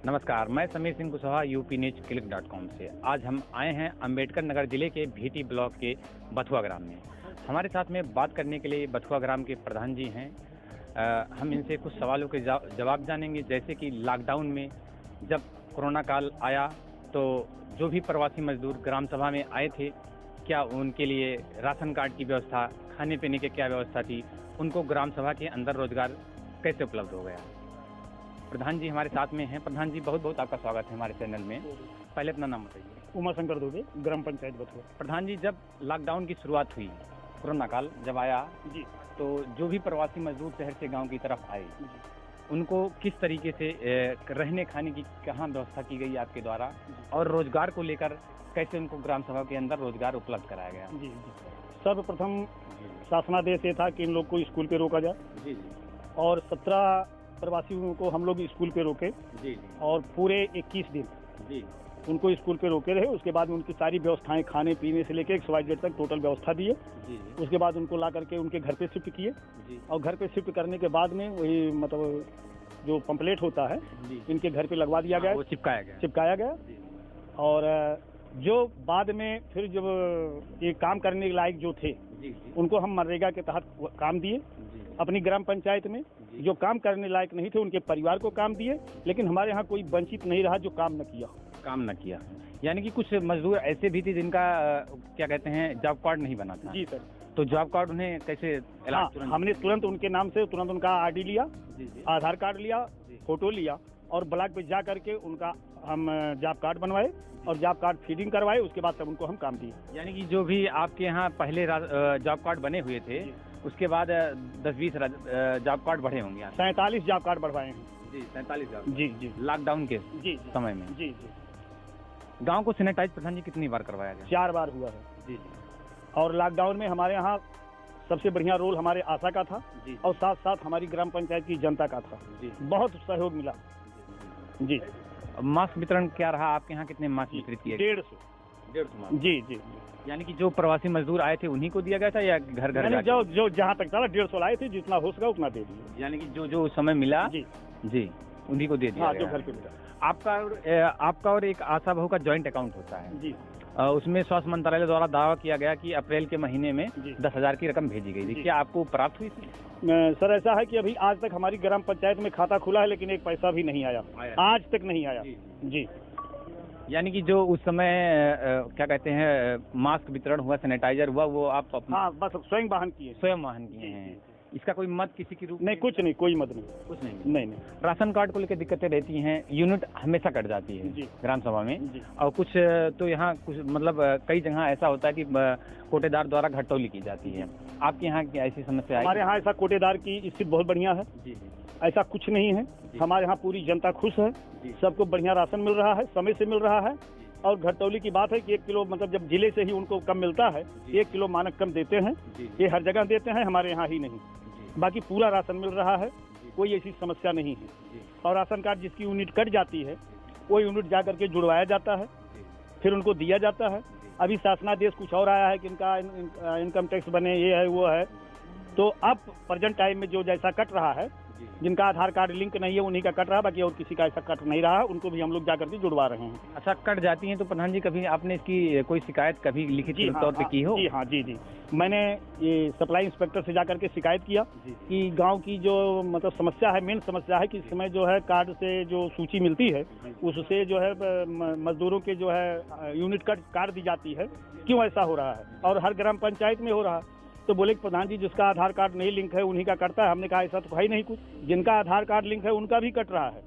नमस्कार, मैं समीर सिंह कुशवाहा UPNewsClick.com से। आज हम आए हैं अंबेडकर नगर जिले के भीटी ब्लॉक के बथुआ ग्राम में। हमारे साथ में बात करने के लिए बथुआ ग्राम के प्रधान जी हैं। हम इनसे कुछ सवालों के जवाब जानेंगे, जैसे कि लॉकडाउन में जब कोरोना काल आया तो जो भी प्रवासी मजदूर ग्राम सभा में आए थे, क्या उनके लिए राशन कार्ड की व्यवस्था, खाने पीने की क्या व्यवस्था थी, उनको ग्राम सभा के अंदर रोजगार कैसे उपलब्ध हो गया। प्रधान जी हमारे साथ में हैं। प्रधान जी, बहुत बहुत आपका स्वागत है हमारे चैनल में। पहले अपना नाम बताइए। उमाशंकर दुबे, ग्राम पंचायत बथुआ। प्रधान जी, जब लॉकडाउन की शुरुआत हुई, कोरोना काल जब आया जी, तो जो भी प्रवासी मजदूर शहर से गांव की तरफ आए, उनको किस तरीके से रहने खाने की कहाँ व्यवस्था की गई आपके द्वारा, और रोजगार को लेकर कैसे उनको ग्राम सभा के अंदर रोजगार उपलब्ध कराया गया। जी जी। सर्वप्रथम शासनादेश ये था कि इन लोग को स्कूल पे रोका जाए। जी जी और 17 प्रवासियों को हम लोग स्कूल पे रोके जी और पूरे 21 दिन जी उनको स्कूल पे रोके रहे। उसके बाद में उनकी सारी व्यवस्थाएं, खाने पीने से लेकर XYZ तक टोटल व्यवस्था दिए। जी उसके बाद उनको ला करके उनके घर पे शिफ्ट किए जी और घर पे शिफ्ट करने के बाद में वही मतलब जो पंपलेट होता है जी इनके घर पे लगवा दिया गया, वो चिपकाया गया। चिपकाया गया। और जो बाद में फिर जब ये काम करने के लायक जो थे जी उनको हम मनरेगा के तहत काम दिए अपनी ग्राम पंचायत में। जो काम करने लायक नहीं थे उनके परिवार को काम दिए, लेकिन हमारे यहाँ कोई वंचित नहीं रहा जो काम न किया। यानी कि कुछ मजदूर ऐसे भी थे जिनका क्या कहते हैं, जॉब कार्ड नहीं बना था। जी सर। तो जॉब कार्ड उन्हें कैसे हमने तुरंत उनके नाम से तुरंत उनका ID लिया, आधार कार्ड लिया, फोटो लिया और ब्लॉक पे जा करके उनका हम जॉब कार्ड बनवाए और जॉब कार्ड फीडिंग करवाए। उसके बाद तब उनको हम काम दिए। यानी कि जो भी आपके यहाँ पहले जॉब कार्ड बने हुए थे, उसके बाद 10-20 जॉब कार्ड बढ़े होंगे। 47 जॉब कार्ड बढ़वाए हैं। जी, 47 जॉब। जी जी। लॉकडाउन के जी समय में। जी जी। गांव को सैनिटाइज प्रधान जी कितनी बार करवाया गया? 4 बार हुआ है। जी। और लॉकडाउन में हमारे यहाँ सबसे बढ़िया रोल हमारे आशा का था जी। और साथ साथ हमारी ग्राम पंचायत की जनता का था। जी। बहुत सहयोग मिला। जी। मास्क वितरण क्या रहा आपके यहाँ? कितने मास्क वितरित किए? 150 मास्क। जी जी। यानी कि जो प्रवासी मजदूर आए थे उन्हीं को दिया गया था या घर घर जो जहाँ तक था 150 लाए थे, जितना हो सका उतना दे दिए। यानी कि जो उस समय मिला जी उन्हीं को दे दिया। हाँ, जो घर पे मिला। आपका और एक आशा बहू का जॉइंट अकाउंट होता है जी। उसमें स्वास्थ्य मंत्रालय द्वारा दावा किया गया कि अप्रैल के महीने में 10,000 की रकम भेजी गई थी। क्या आपको प्राप्त हुई थी? सर, ऐसा है कि अभी आज तक हमारी ग्राम पंचायत में खाता खुला है, लेकिन एक पैसा भी नहीं आया। आज तक नहीं आया। जी। यानी कि जो उस समय क्या कहते हैं, मास्क वितरण हुआ, सैनिटाइजर हुआ, वो आप बस स्वयं वाहन किए हैं। इसका कोई मत किसी की रूप नहीं? कुछ नहीं, कोई मत नहीं। कुछ नहीं। नहीं। राशन कार्ड को लेकर दिक्कतें रहती हैं, यूनिट हमेशा कट जाती है ग्राम सभा में। और कुछ तो यहाँ कुछ मतलब कई जगह ऐसा होता है कि कोटेदार द्वारा घटौली की जाती है। आपके यहाँ की ऐसी समस्या है? हमारे यहाँ ऐसा कोटेदार की स्थिति बहुत बढ़िया है। ऐसा कुछ नहीं है। हमारे यहाँ पूरी जनता खुश है, सबको बढ़िया राशन मिल रहा है, समय से मिल रहा है। और घटौली की बात है कि 1 किलो मतलब जब जिले से ही उनको कम मिलता है, 1 किलो मानक कम देते हैं। ये हर जगह देते हैं, हमारे यहाँ ही नहीं। बाकी पूरा राशन मिल रहा है, कोई ऐसी समस्या नहीं है। और राशन कार्ड जिसकी यूनिट कट जाती है वो यूनिट जा करके जुड़वाया जाता है, फिर उनको दिया जाता है। अभी शासनादेश कुछ और आया है कि इनका इनकम टैक्स बने, ये है वो है। तो अब प्रेजेंट टाइम में जो जैसा कट रहा है, जिनका आधार कार्ड लिंक नहीं है उन्हीं का कट रहा है, बाकी और किसी का ऐसा कट नहीं रहा, उनको भी हम लोग जाकर के जुड़वा रहे हैं। अच्छा, कट जाती हैं तो प्रधान जी कभी आपने इसकी कोई शिकायत कभी लिखित तौर पे की हो? जी हाँ। जी। मैंने ये सप्लाई इंस्पेक्टर से जाकर के शिकायत किया कि गांव की जो मतलब समस्या है, मेन समस्या है कि इस समय जो है कार्ड से जो सूची मिलती है उससे जो है मजदूरों के जो है यूनिट कार्ड दी जाती है, क्यों ऐसा हो रहा है? और हर ग्राम पंचायत में हो रहा है। तो बोले कि प्रधान जी जिसका आधार कार्ड नहीं लिंक है उन्हीं का कटता है। हमने कहा ऐसा तो है नहीं कुछ, जिनका आधार कार्ड लिंक है उनका भी कट रहा है।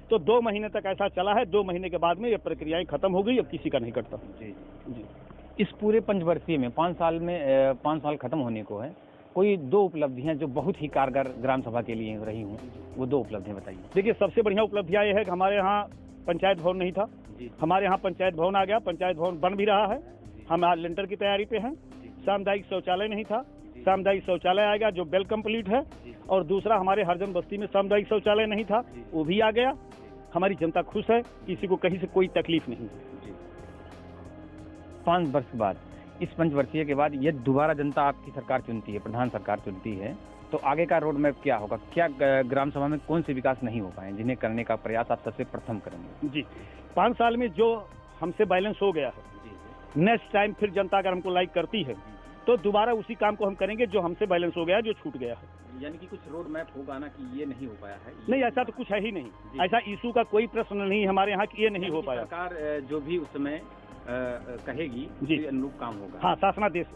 तो 2 महीने तक ऐसा चला है। 2 महीने के बाद में ये प्रक्रियाएं खत्म हो गई, अब किसी का नहीं कटता। जी। इस पूरे पंचवर्षीय में 5 साल में 5 साल खत्म होने को है, कोई 2 उपलब्धियां जो बहुत ही कारगर ग्राम सभा के लिए रही हूँ, वो 2 उपलब्धियां बताइए। देखिए, सबसे बढ़िया उपलब्धियां ये है कि हमारे यहाँ पंचायत भवन नहीं था, हमारे यहाँ पंचायत भवन आ गया। पंचायत भवन बन भी रहा है, हम आज लिंटर की तैयारी पे हैं। सामुदायिक शौचालय नहीं था, सामुदायिक शौचालय आ गया जो वेल कंप्लीट है। और दूसरा, हमारे हरजन बस्ती में सामुदायिक शौचालय नहीं था, वो भी आ गया। हमारी जनता खुश है, किसी को कहीं से कोई तकलीफ नहीं है। 5 वर्ष बाद इस पंचवर्षीय के बाद ये दोबारा जनता आपकी सरकार चुनती है, प्रधान सरकार चुनती है, तो आगे का रोड मैप क्या होगा? क्या ग्राम सभा में कौन से विकास नहीं हो पाए जिन्हें करने का प्रयास आप सबसे प्रथम करेंगे? जी, 5 साल में जो हमसे बैलेंस हो गया है, नेक्स्ट टाइम फिर जनता अगर हमको लाइक करती है तो दोबारा उसी काम को हम करेंगे जो हमसे बैलेंस हो गया, जो छूट गया है। यानी कि कुछ रोड मैप होगा ना कि ये नहीं हो पाया है? नहीं, ऐसा तो कुछ है ही नहीं, ऐसा इशू का कोई प्रश्न नहीं हमारे यहाँ कि ये नहीं हो पाया। सरकार जो भी उस समय कहेगी जी, अनुरूप काम होगा। हाँ, शासनादेश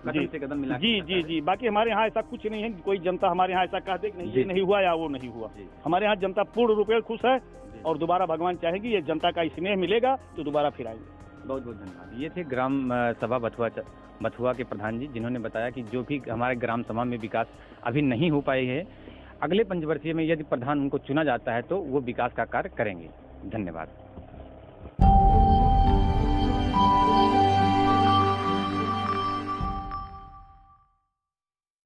कदम से कदम मिला। जी, बाकी हमारे यहाँ ऐसा कुछ नहीं है, कोई जनता हमारे यहाँ ऐसा कह दे कि नहीं ये नहीं हुआ या वो नहीं हुआ। हमारे यहाँ जनता पूर्ण रूप से खुश है और दोबारा भगवान चाहेगी, ये जनता का स्नेह मिलेगा तो दोबारा फिर आएंगे। बहुत बहुत धन्यवाद। ये थे ग्राम सभा बथुआ के प्रधान जी, जिन्होंने बताया कि जो भी हमारे ग्राम सभा में विकास अभी नहीं हो पाए है, अगले पंचवर्षीय में यदि प्रधान उनको चुना जाता है तो वो विकास का कार्य करेंगे। धन्यवाद।